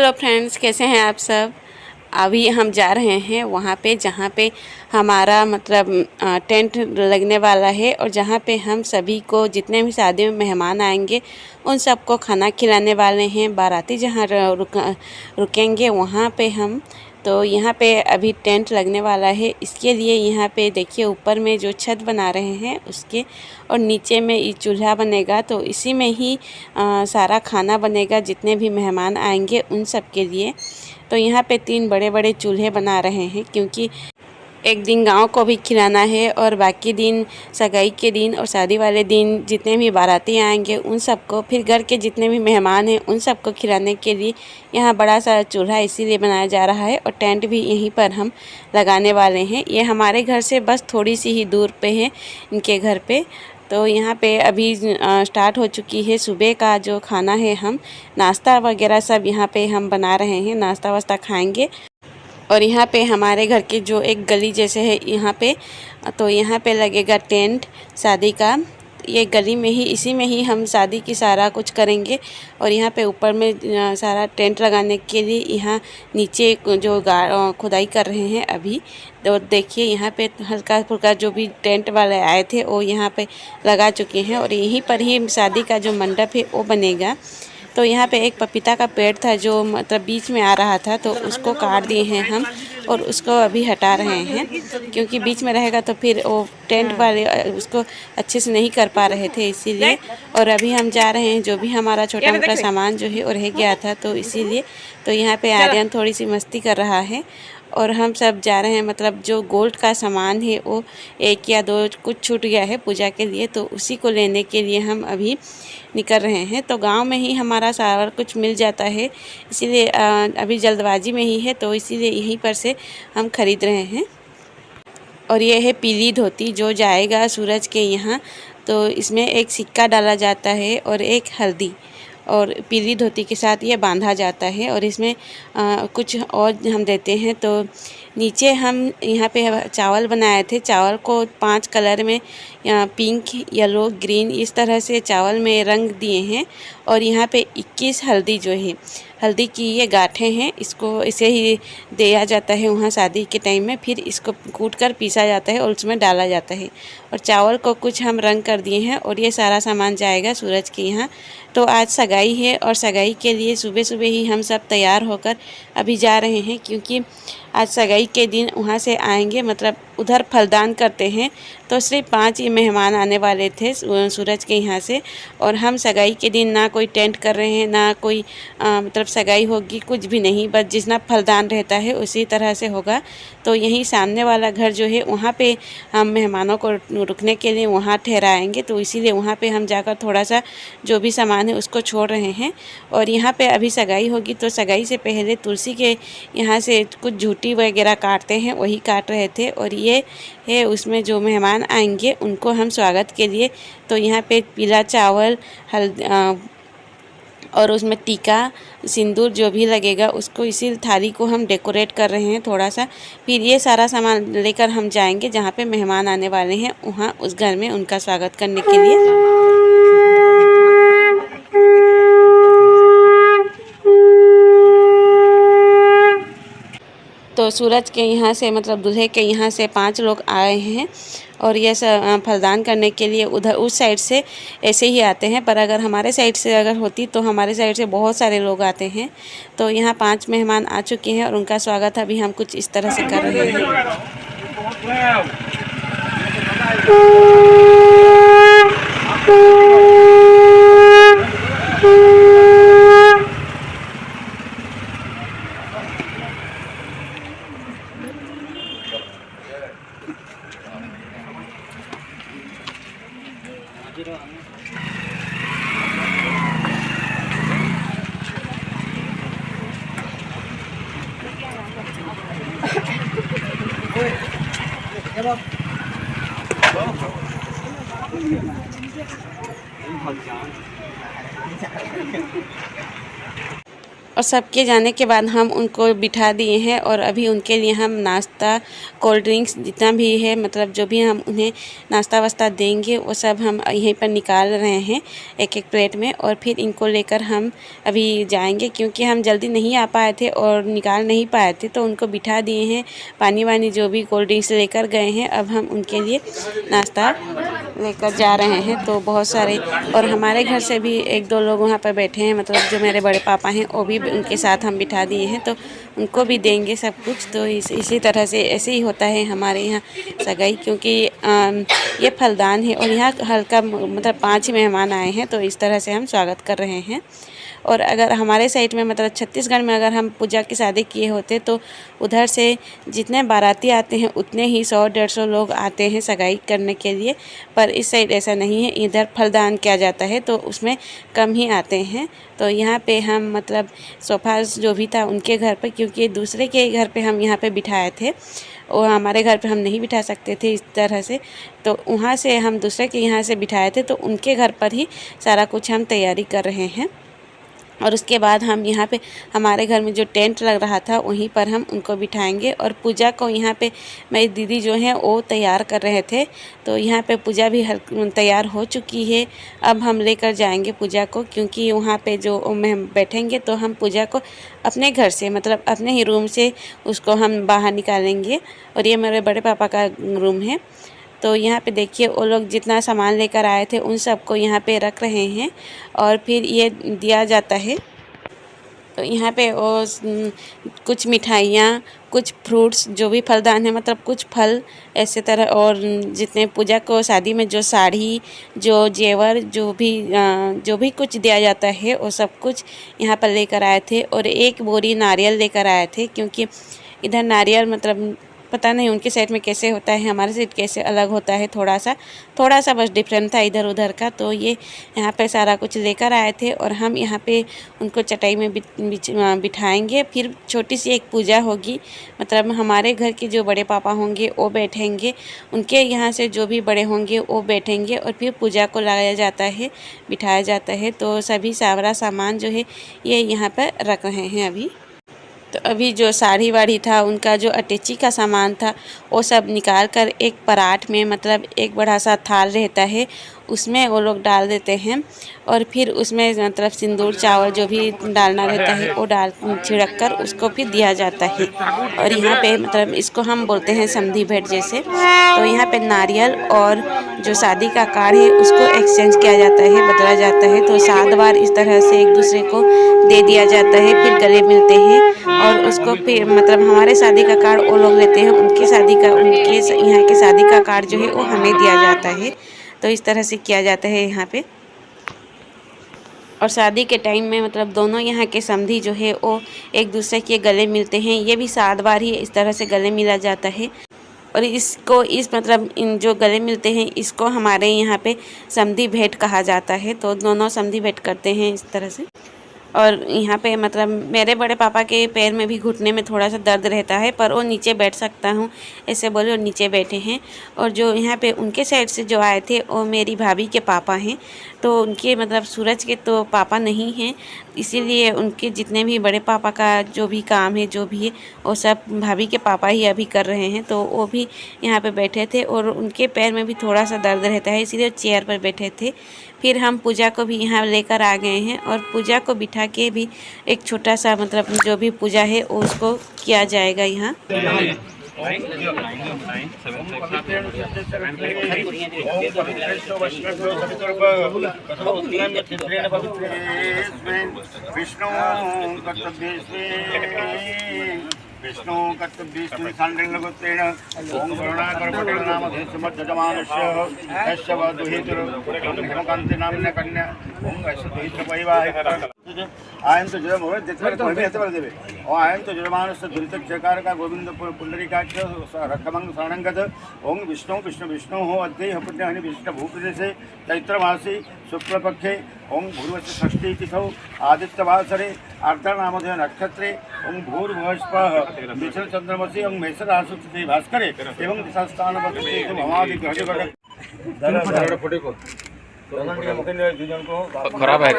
Hello friends, कैसे हैं आप सब। अभी हम जा रहे हैं वहाँ पे जहाँ पे हमारा टेंट लगने वाला है और जहाँ पे हम सभी को जितने भी शादी में मेहमान आएंगे उन सबको खाना खिलाने वाले हैं। बाराती जहाँ रुकेंगे वहाँ पे हम तो यहाँ पे अभी टेंट लगने वाला है। इसके लिए यहाँ पे देखिए ऊपर में जो छत बना रहे हैं उसके और नीचे में ये चूल्हा बनेगा, तो इसी में ही सारा खाना बनेगा जितने भी मेहमान आएंगे उन सब के लिए। तो यहाँ पे 3 बड़े बड़े चूल्हे बना रहे हैं क्योंकि एक दिन गांव को भी खिलाना है और बाकी दिन सगाई के दिन और शादी वाले दिन जितने भी बाराती आएंगे उन सबको, फिर घर के जितने भी मेहमान हैं उन सबको खिलाने के लिए यहाँ बड़ा सा चूल्हा इसीलिए बनाया जा रहा है। और टेंट भी यहीं पर हम लगाने वाले हैं। ये हमारे घर से बस थोड़ी सी ही दूर पे है इनके घर पे। तो यहाँ पे अभी स्टार्ट हो चुकी है सुबह का जो खाना है। हम नाश्ता वगैरह सब यहाँ पे हम बना रहे हैं, नाश्ता वास्ता खाएंगे। और यहाँ पे हमारे घर के जो एक गली जैसे है यहाँ पे, तो यहाँ पे लगेगा टेंट शादी का। ये गली में ही, इसी में ही हम शादी की सारा कुछ करेंगे। और यहाँ पे ऊपर में सारा टेंट लगाने के लिए यहाँ नीचे जो खुदाई कर रहे हैं अभी। तो देखिए यहाँ पे हल्का फुल्का जो भी टेंट वाले आए थे वो यहाँ पे लगा चुके हैं और यहीं पर ही शादी का जो मंडप है वो बनेगा। तो यहाँ पे एक पपीता का पेड़ था जो बीच में आ रहा था, तो उसको काट दिए हैं हम और उसको अभी हटा रहे हैं क्योंकि बीच में रहेगा तो फिर वो टेंट वाले उसको अच्छे से नहीं कर पा रहे थे, इसीलिए। और अभी हम जा रहे हैं, जो भी हमारा छोटा मोटा सामान जो है वो रह गया था तो इसीलिए। तो यहाँ पे आर्यन थोड़ी सी मस्ती कर रहा है और हम सब जा रहे हैं। जो गोल्ड का सामान है वो 1 या 2 कुछ छूट गया है पूजा के लिए, तो उसी को लेने के लिए हम अभी निकल रहे हैं। तो गांव में ही हमारा सारा कुछ मिल जाता है, इसीलिए अभी जल्दबाजी में ही है तो इसीलिए यहीं पर से हम खरीद रहे हैं। और ये है पीली धोती जो जाएगा सूरज के यहाँ। तो इसमें एक सिक्का डाला जाता है और एक हल्दी, और पीली धोती के साथ ये बांधा जाता है। और इसमें कुछ और हम देते हैं। तो नीचे हम यहाँ पे चावल बनाए थे, चावल को 5 कलर में पिंक, येलो, ग्रीन इस तरह से चावल में रंग दिए हैं। और यहाँ पे 21 हल्दी जो है, हल्दी की ये गांठें हैं, इसको इसे ही दिया जाता है वहाँ शादी के टाइम में। फिर इसको कूट कर पीसा जाता है और उसमें डाला जाता है। और चावल को कुछ हम रंग कर दिए हैं और ये सारा सामान जाएगा सूरज के यहाँ। तो आज सगाई है और सगाई के लिए सुबह सुबह ही हम सब तैयार होकर अभी जा रहे हैं क्योंकि आज सगाई के दिन वहाँ से आएंगे, उधर फलदान करते हैं। तो सिर्फ 5 ही मेहमान आने वाले थे सूरज के यहाँ से। और हम सगाई के दिन ना कोई टेंट कर रहे हैं, ना कोई सगाई होगी, कुछ भी नहीं, बस जितना फलदान रहता है उसी तरह से होगा। तो यहीं सामने वाला घर जो है वहाँ पे हम मेहमानों को रुकने के लिए वहाँ ठहराएंगे। तो इसीलिए वहाँ पे हम जाकर थोड़ा सा जो भी सामान है उसको छोड़ रहे हैं। और यहाँ पे अभी सगाई होगी तो सगाई से पहले तुलसी के यहाँ से कुछ झूठी वगैरह काटते हैं, वही काट रहे थे। और ये है उसमें जो मेहमान आएंगे उनको हम स्वागत के लिए, तो यहाँ पे पीला चावल, और उसमें टीका, सिंदूर जो भी लगेगा उसको, इसी थाली को हम डेकोरेट कर रहे हैं थोड़ा सा। फिर ये सारा सामान लेकर हम जाएंगे जहाँ पे मेहमान आने वाले हैं वहाँ उस घर में उनका स्वागत करने के लिए। तो सूरज के यहाँ से दूल्हे के यहाँ से 5 लोग आए हैं और ये सब फलदान करने के लिए उधर उस साइड से ऐसे ही आते हैं। पर अगर हमारे साइड से अगर होती तो हमारे साइड से बहुत सारे लोग आते हैं। तो यहाँ 5 मेहमान आ चुके हैं और उनका स्वागत अभी हम कुछ इस तरह से कर रहे हैं। और सबके जाने के बाद हम उनको बिठा दिए हैं और अभी उनके लिए हम नाश्ता, कोल्ड ड्रिंक्स जितना भी है मतलब जो भी हम उन्हें नाश्ता वास्ता देंगे वो सब हम यहीं पर निकाल रहे हैं एक एक प्लेट में। और फिर इनको लेकर हम अभी जाएंगे, क्योंकि हम जल्दी नहीं आ पाए थे और निकाल नहीं पाए थे, तो उनको बिठा दिए हैं। पानी वानी जो भी कोल्ड ड्रिंक्स लेकर गए हैं, अब हम उनके लिए नाश्ता लेकर जा रहे हैं। तो बहुत सारे और हमारे घर से भी एक दो लोग वहाँ पर बैठे हैं, मतलब जो मेरे बड़े पापा हैं वो भी उनके साथ हम बिठा दिए हैं, तो उनको भी देंगे सब कुछ। तो इसी तरह से ऐसे ही होता है हमारे यहाँ सगाई, क्योंकि ये फलदान है और यहाँ हल्का मतलब 5 ही मेहमान आए हैं, तो इस तरह से हम स्वागत कर रहे हैं। और अगर हमारे साइड में मतलब छत्तीसगढ़ में अगर हम पूजा की शादी किए होते तो उधर से जितने बाराती आते हैं उतने ही 100-150 लोग आते हैं सगाई करने के लिए, पर इस साइड ऐसा नहीं है, इधर फलदान किया जाता है तो उसमें कम ही आते हैं। तो यहाँ पे हम मतलब सोफ़ा जो भी था उनके घर पर, क्योंकि दूसरे के घर पे हम यहाँ पे बिठाए थे और हमारे घर पे हम नहीं बिठा सकते थे इस तरह से, तो वहाँ से हम दूसरे के यहाँ से बिठाए थे, तो उनके घर पर ही सारा कुछ हम तैयारी कर रहे हैं। और उसके बाद हम यहाँ पे हमारे घर में जो टेंट लग रहा था वहीं पर हम उनको बिठाएंगे। और पूजा को यहाँ पे मेरी दीदी जो हैं वो तैयार कर रहे थे, तो यहाँ पे पूजा भी तैयार हो चुकी है। अब हम लेकर जाएंगे पूजा को, क्योंकि वहाँ पे जो हम बैठेंगे तो हम पूजा को अपने घर से मतलब अपने ही रूम से उसको हम बाहर निकालेंगे। और ये मेरे बड़े पापा का रूम है। तो यहाँ पे देखिए वो लोग जितना सामान लेकर आए थे उन सबको यहाँ पे रख रहे हैं और फिर ये दिया जाता है। तो यहाँ पे वो कुछ मिठाइयाँ, कुछ फ्रूट्स जो भी फलदान है मतलब कुछ फल ऐसे तरह, और जितने पूजा को शादी में जो साड़ी, जो जेवर, जो भी कुछ दिया जाता है वो सब कुछ यहाँ पर लेकर आए थे। और एक बोरी नारियल लेकर आए थे, क्योंकि इधर नारियल मतलब पता नहीं उनके साइड में कैसे होता है, हमारे साइड कैसे अलग होता है, थोड़ा सा बस डिफरेंट था इधर उधर का। तो ये यहाँ पे सारा कुछ लेकर आए थे और हम यहाँ पे उनको चटाई में बिठाएंगे। फिर छोटी सी एक पूजा होगी, मतलब हमारे घर के जो बड़े पापा होंगे वो बैठेंगे, उनके यहाँ से जो भी बड़े होंगे वो बैठेंगे और फिर पूजा को लगाया जाता है, बिठाया जाता है। तो सभी सारा सामान जो है ये यहाँ पर रख रहे हैं अभी। तो अभी जो साड़ी वाड़ी था, उनका जो अटैची का सामान था वो सब निकाल कर एक परात में मतलब एक बड़ा सा थाल रहता है उसमें वो लोग डाल देते हैं। और फिर उसमें मतलब सिंदूर चावल जो भी डालना रहता है वो छिड़क कर उसको फिर दिया जाता है। और यहाँ पे मतलब इसको हम बोलते हैं समधी भेंट जैसे। तो यहाँ पे नारियल और जो शादी का कार्ड है उसको एक्सचेंज किया जाता है, बदला जाता है। तो 7 बार इस तरह से एक दूसरे को दे दिया जाता है, फिर गले मिलते हैं और उसको फिर मतलब हमारे शादी का कार्ड वो लोग लेते हैं, उनके यहाँ के शादी का कार्ड जो है वो हमें दिया जाता है। तो इस तरह से किया जाता है यहाँ पे। और शादी के टाइम में मतलब दोनों यहाँ के समधी जो है वो एक दूसरे के गले मिलते हैं, ये भी 7 बार ही इस तरह से गले मिला जाता है। और इन जो गले मिलते हैं इसको हमारे यहाँ पे समधी भेंट कहा जाता है। तो दोनों समधी भेंट करते हैं इस तरह से। और यहाँ पे मतलब मेरे बड़े पापा के पैर में भी घुटने में थोड़ा सा दर्द रहता है, पर वो नीचे बैठ सकता हूँ ऐसे बोले और नीचे बैठे हैं। और जो यहाँ पे उनके साइड से जो आए थे वो मेरी भाभी के पापा हैं, तो उनके मतलब सूरज के तो पापा नहीं हैं, इसीलिए उनके जितने भी बड़े पापा का जो भी काम है जो भी है वो सब भाभी के पापा ही अभी कर रहे हैं। तो वो भी यहाँ पे बैठे थे और उनके पैर में भी थोड़ा सा दर्द रहता है, इसीलिए चेयर पर बैठे थे। फिर हम पूजा को भी यहाँ लेकर आ गए हैं और पूजा को बिठा के भी एक छोटा सा मतलब जो भी पूजा है उसको किया जाएगा यहाँ। विष्णु कर्तव्यस्मिन् साण्डल्यगोत्रेण ओम करुणाकरपटेल नाम धीसमज्जमानस्य यस्य वधुहेतुर हेमकान्ति नाम्ना कन्या ओम यस्य दुहितपरिवाहिक आयं तो जय मोहन जितने कोई ऐसे बोल देवे और आयं तो जयमानस्य दुरित जयकार का गोविंद पुंडरीकाक्ष रक्षमंग शरणंगत ओम विष्णु विष्णु विष्णु हो अद्वैत पुण्य हनि विशिष्ट भूप्रदेशे चैत्रमासी शुक्लपक्षे ओम भूर्वस्य षष्ठी तिथौ आदित्यवासरे अर्धनामधेय नक्षत्रे ओम भूर्भुवस्पः मिश्र चंद्रमसि ओम मेषराशि तिथि भास्करे एवं दिशास्थान बदते भवादि ग्रहजगत फोटो को खराब है,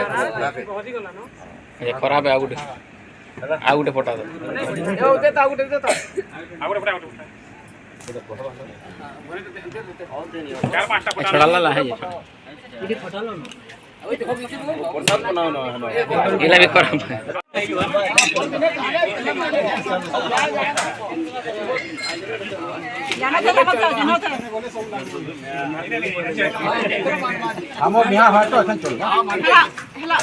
खराब है आगुटे ଆଉ ଗୋଟେ ଫଟୋ ଛଡ଼ାଲା ହେଇ ଇଲା ବି କର ଆମ ବିହା ଭାତ ଏখান চলবা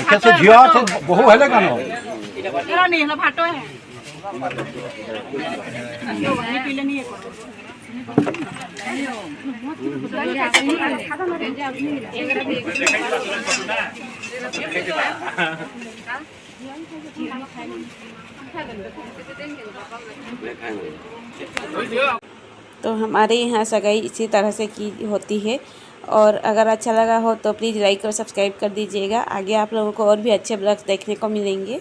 একে সে ঝিও আছে বহু হেলে কেন এরা নেই না ভাটো है जो नहीं पीले नहीं है तो हमारे यहाँ सगाई इसी तरह से की होती है। और अगर अच्छा लगा हो तो प्लीज़ लाइक और सब्सक्राइब कर दीजिएगा। आगे आप लोगों को और भी अच्छे ब्लॉग्स देखने को मिलेंगे।